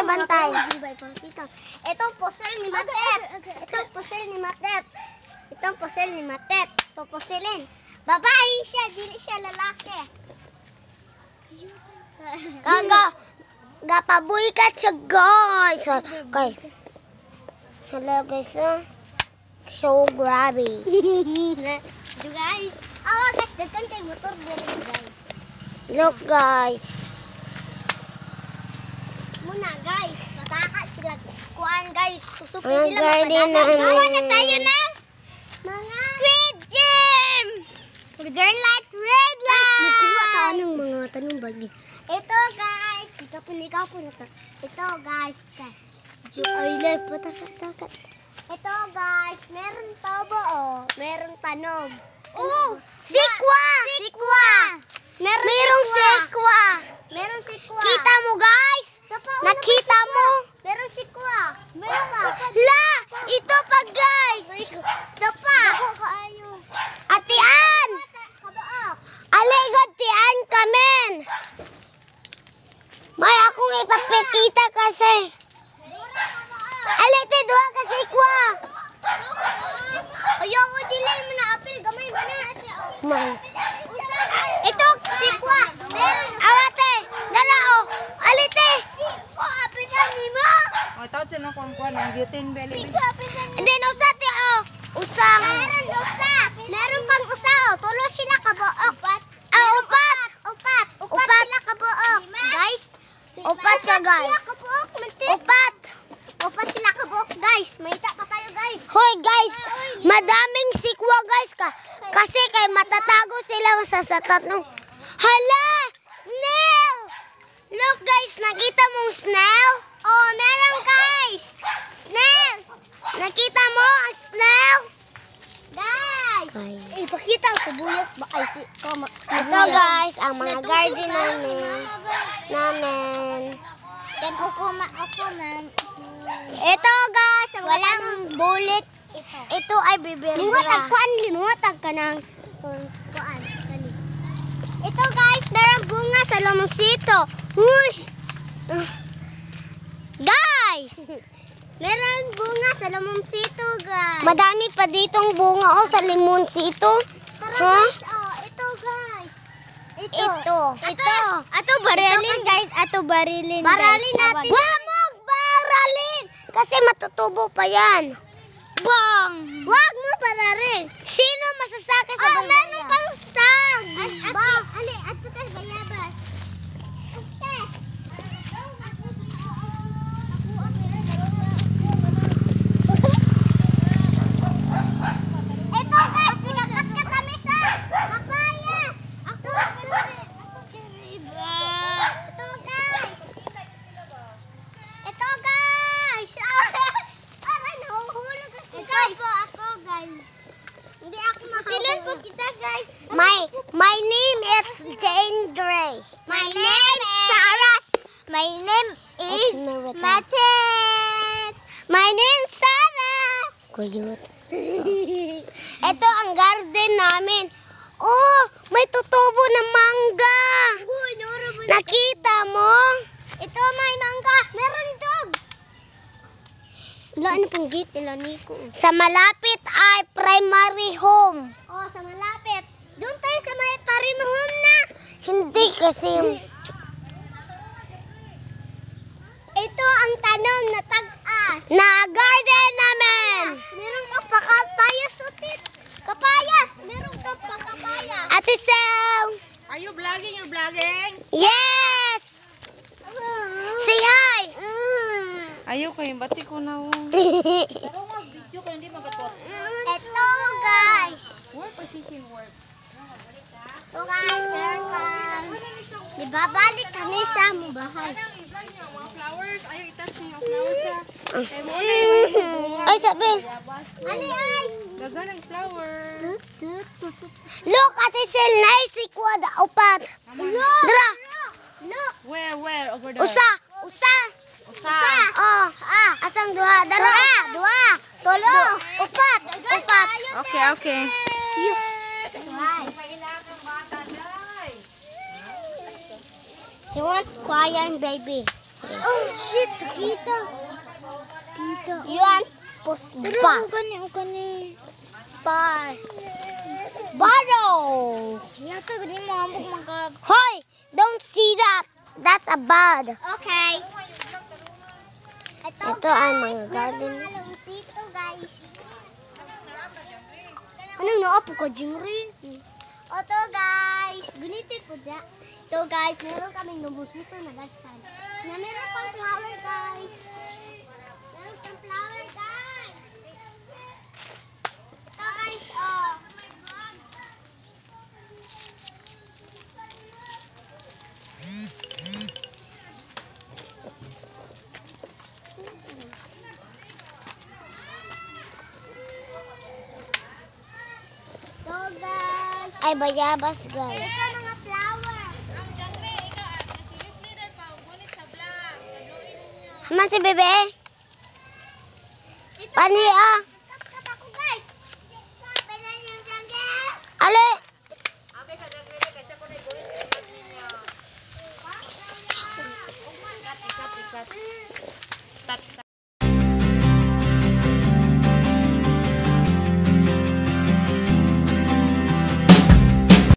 bantay. Itong puzzle ni Matet. Itong puzzle ni Matet. Itong puzzle ni Matet. Pupusilin. Babae siya, dili siya lalaki. Gapabuy ka siya, guys. Okay. Hello, guys. So grabby. Guys. Guys, dagkan kay motor diri, guys. Look, guys. Muna, guys. Mataka sila. Kuan, guys. Tusupi Ang sila garden mapadagan. namin. Gawa na tayo ng mga Squid Game! Green light, red light! Nakuha ka anong mga tanong bagi. Ito, guys. Ikapon. Ito, guys. I love patakat. Ito, guys. Meron tabo, oh. Meron tanog. Oh, sikwa! Merong sikwa. Meron sikwa. Kita mo, guys? Nakita mo? Meron sikwa. Meron pa. La! Ito pa, guys! Dapa. Dako kaayo. Atian! Kabaok. Aligod tian kamen! May akong ipapikita kasi. Alite, duha ka sikwa. Ayaw ko dilay mo na apil. Gamay ba na? May. Ito, sikwa. Awate! Dala o! Alite! Sikwa, apil ka ni mo. Tawad siya ng kuwan ng butane belly. Sikwa, apil ka ni mo. Then usati o! Usang. Meron usa. Meron pang usa, oh. Tulo sila kabuok. Upat! Upat sila kabuok. Guys. Upat siya, guys. Sila kabuok, mantik. Upat! Upat sila kabuok, guys. Mayta pa tayo, guys. Hoy guys! Madaming sikwa guys ka. Kasi kay matatago sila sa tatlong. Hala! Snail! Look guys, nakita mong snail? Oh, meron, guys. Snail! Nakita mo ang snail? Guys. Guys. Ipakita ang sibuyas ba? Ay, Ito guys, ang mga garden namin. Then, ako, ma'am. Ito guys, ang Walang bullet. ito ay bibira. Limuatag ka ng kuan. Ito, guys, meron bunga sa lomosito. Uy! Guys! Meron bunga sa lomosito, guys. Madami pa ditong bunga o sa limonsito. Tara, Ha? guys. Oh, ito, guys. Ito barilin guys. Ito barilin Baralin natin. Wag mo baralin. Kasi matutubo pa yan. Bang! Wag mo para rin. Sino masasakit sa Oh, meron bayabas? pang sag. Ali, ato tayo bayabas. Ito, guys, tinakat ka kami sa papayas. Ito, guys. Ito, guys. Aray, nahuhulog ako, guys. Ako, guys. Hindi ako makahulog. Po kita, guys. My name is Jane Grey. My name is Saras. My name is Machet. My name is Sarah. Kuyot. Ito ang garden namin. Oh, may tutubo ng mangga. Nakita mo? Ito may mangga. Meron dog. Ano pang gate nila Nico? Sa malapit ay primary home. Oh, sa malapit. Doon tayo sa may parimahon na. Hindi kasi Ito ang tanom na tag-as. na garden namin. Meron ka pa kapayas utit. Kapayas. Meron ka pa kapayas. Ate Sel. Are you vlogging? You're vlogging? Yes. Say hi. Ayaw kayo, bati ko na. Pero mag video ka, hindi magatot. Ito, guys. Work position work. Ito, guys. Meron ka. Diba, balik kami sa mubahay. Mga flowers, ayaw itas niya ang flowers ha. Ay, sabi. Ali, ay. Dagan ang flowers. Look, Ate Sel, nice ikwad upat. Dra. Look. Where? Over there. Usa. Usa. Oh, asang duha. Dara. Dua. Tulo. Upat. Okay. You want quiet, baby? Oh, shit. Sakita. Sakita. Yan. Pusba. Ugani. Bar. Baro. Yata, gani mo ambok magkab. Hoy! Don't see that. That's a bird. Okay. Ito ay mga garden. Meron dito, guys. Anong naapo ka, Jingri? Oto, guys. Ganito po dyan. Ito, guys. Meron kaming nubusito na dagsan. Na meron pang flower, guys. Meron pang flower, guys. Ito, guys, oh. Ito, guys. Ay, bayabas, guys. Ito, mga flower. Haman si bebe. Ito, Pani, ah. Tap ako, guys. Pwede niyo dyan, guys. Ale,